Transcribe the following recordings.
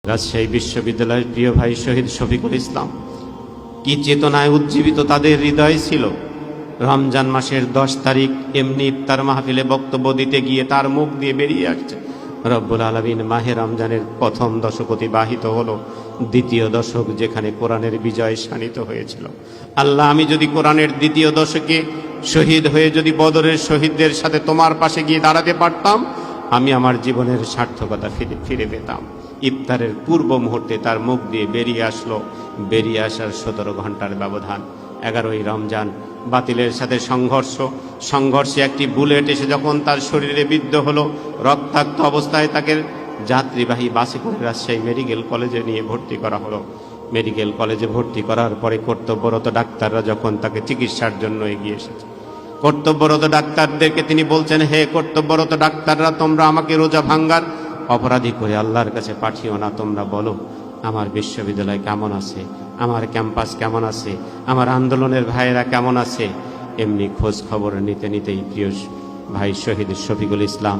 রাজশাহী বিশ্ববিদ্যালয়ের প্রিয় ভাই শহীদ শফিকুল ইসলাম কি চেতনায় উজ্জীবিত তাদের হৃদয় ছিল। রমজান মাসের 10 তারিখ এমনি ইফতার মাহফিলে বক্তব্য দিতে গিয়ে তার মুখ দিয়ে বেরিয়ে আসছে, রব্বুল আলামিন মাহে রমজানের প্রথম দশক অতিবাহিত হলো, দ্বিতীয় দশক যেখানে কোরআনের বিজয় শানিত হয়েছিল। আল্লাহ, আমি যদি কোরআনের দ্বিতীয় দশকে শহীদ হয়ে যদি বদরের শহীদদের সাথে তোমার পাশে গিয়ে দাঁড়াতে পারতাম, আমি আমার জীবনের সার্থকতা ফিরে পেতাম। ইফতারের পূর্ব মুহূর্তে তার মুখ দিয়ে বেরিয়ে আসার 17 ঘন্টার ব্যবধান। 11ই রমজান বাতিলের সাথে সংঘর্ষে একটি বুলেট এসে যখন তার শরীরে বিদ্ধ হলো, রক্তাক্ত অবস্থায় তাকে যাত্রীবাহী বাসে করে রাজশাহী মেডিকেল কলেজে নিয়ে ভর্তি করা হলো। মেডিকেল কলেজে ভর্তি করার পরে কর্তব্যরত ডাক্তাররা যখন তাকে চিকিৎসার জন্য এগিয়ে এসেছে, কর্তব্যরত ডাক্তারদেরকে তিনি বলছেন, হে কর্তব্যরত ডাক্তাররা, তোমরা আমাকে রোজা ভাঙ্গার অপরাধী করে আল্লাহর কাছে পাঠিও না। তোমরা বলো আমার বিশ্ববিদ্যালয় কেমন আছে, আমার ক্যাম্পাস কেমন আছে, আমার আন্দোলনের ভাইয়েরা কেমন আছে। এমনি খোঁজ খবর নিতে নিতেই প্রিয় ভাই শহীদ শফিকুল ইসলাম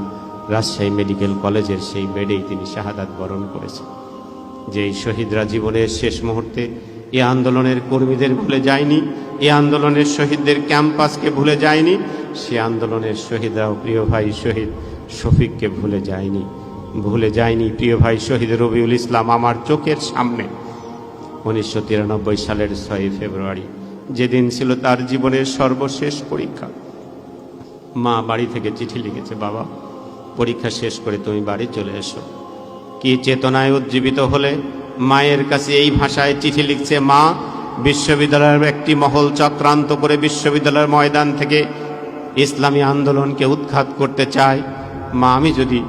রাজশাহী মেডিকেল কলেজের সেই বেডেই তিনি শাহাদাত বরণ করেছেন। যেই শহীদরা জীবনের শেষ মুহূর্তে এই আন্দোলনের কর্মীদের ভুলে যায়নি, এই আন্দোলনের শহীদদের ক্যাম্পাসকে ভুলে যায়নি, সে আন্দোলনের শহীদরাও প্রিয় ভাই শহীদ শফিককে ভুলে যায়নি। প্রিয় ভাই শহীদ রবিউল ইসলাম আমার চোখের সামনে 1993 সালের 6 ফেব্রুয়ারি, যেদিন ছিল তার জীবনের সর্বশেষ পরীক্ষা, মা বাড়ি থেকে চিঠি লিখেছে, বাবা পরীক্ষা শেষ করে তুমি বাড়ি চলে এসো। কি চেতনায় উজ্জীবিত হলে মায়ের কাছে এই ভাষায় চিঠি লিখছে, মা বিশ্ববিদ্যালয়ের একটি মহল চক্রান্ত করে বিশ্ববিদ্যালয়ের ময়দান থেকে ইসলামী আন্দোলনকে উৎখাত করতে চায়। মা, আমি যদি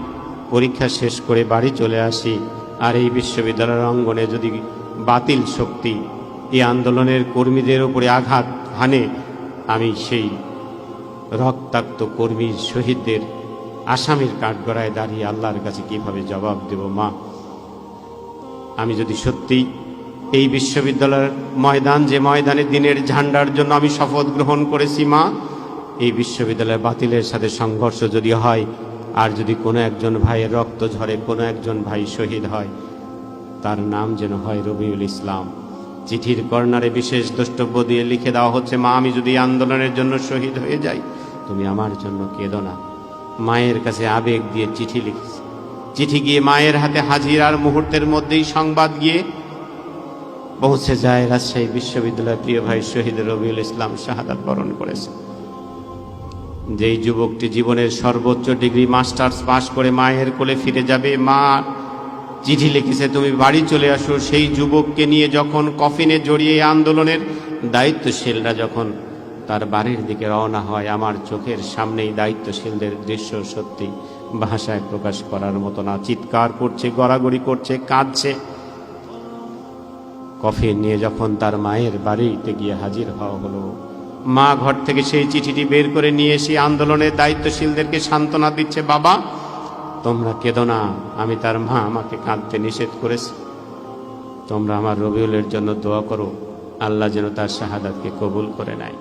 পরীক্ষা শেষ করে বাড়ি চলে আসি আর এই বিশ্ববিদ্যালয়ের অঙ্গনে যদি বাতিল শক্তি এই আন্দোলনের কর্মীদের উপরে আঘাত হানে, আমি সেই রক্তাক্ত কর্মী শহীদদের আসামির কাঠগড়ায় দাঁড়িয়ে আল্লাহর কাছে কিভাবে জবাব দেব। মা, আমি যদি সত্যি এই বিশ্ববিদ্যালয়ের ময়দান, যে ময়দানে দিনের ঝান্ডার জন্য আমি শপথ গ্রহণ করেছি, মা, এই বিশ্ববিদ্যালয়ের বাতিলের সাথে সংঘর্ষ যদি হয় আর যদি কোনো একজন ভাইয়ের রক্ত ঝরে, কোনো একজন ভাই শহীদ হয়, তার নাম যেন হয় রবিউল ইসলাম। চিঠির কর্নারে বিশেষ দ্রষ্টব্য দিয়ে লিখে দেওয়া হচ্ছে, মা, আমি যদি আন্দোলনের জন্য শহীদ হয়ে যাই, তুমি আমার জন্য কেঁদো না। মায়ের কাছে আবেগ দিয়ে চিঠি লিখেছে। চিঠি গিয়ে মায়ের হাতে হাজির, আর মুহূর্তের মধ্যেই সংবাদ গিয়ে পৌঁছে যায় রাজশাহী বিশ্ববিদ্যালয়ের প্রিয় ভাই শহীদ রবিউল ইসলাম শাহাদাত বরণ করেছে। যেই যুবকটি জীবনের সর্বোচ্চ ডিগ্রি মাস্টার্স পাশ করে মায়ের কোলে ফিরে যাবে, মা চিঠি লিখেছে তুমি বাড়ি চলে আসো। সেই যুবককে নিয়ে যখন কফিনে জড়িয়ে আন্দোলনের দায়িত্বশীলরা যখন তার বাড়ির দিকে রওনা হয়, আমার চোখের সামনেই দায়িত্বশীলদের দৃশ্য সত্যি ভাষায় প্রকাশ করার মতো না। চিৎকার করছে, গড়াগড়ি করছে, কাঁদছে। কফিন নিয়ে যখন তার মায়ের বাড়িতে গিয়ে হাজির হওয়া হলো, মা ঘর থেকে সেই চিঠিটি বের করে নিয়ে এসে আন্দোলনের দায়িত্বশীলদেরকে সান্ত্বনা দিচ্ছে, বাবা তোমরা কেঁদো না, আমি তার মা, আমাকে কাঁদতে নিষেধ করেছে, তোমরা আমার রবিউলের জন্য দোয়া করো, আল্লাহ যেন তার শাহাদাতকে কবুল করে নেয়।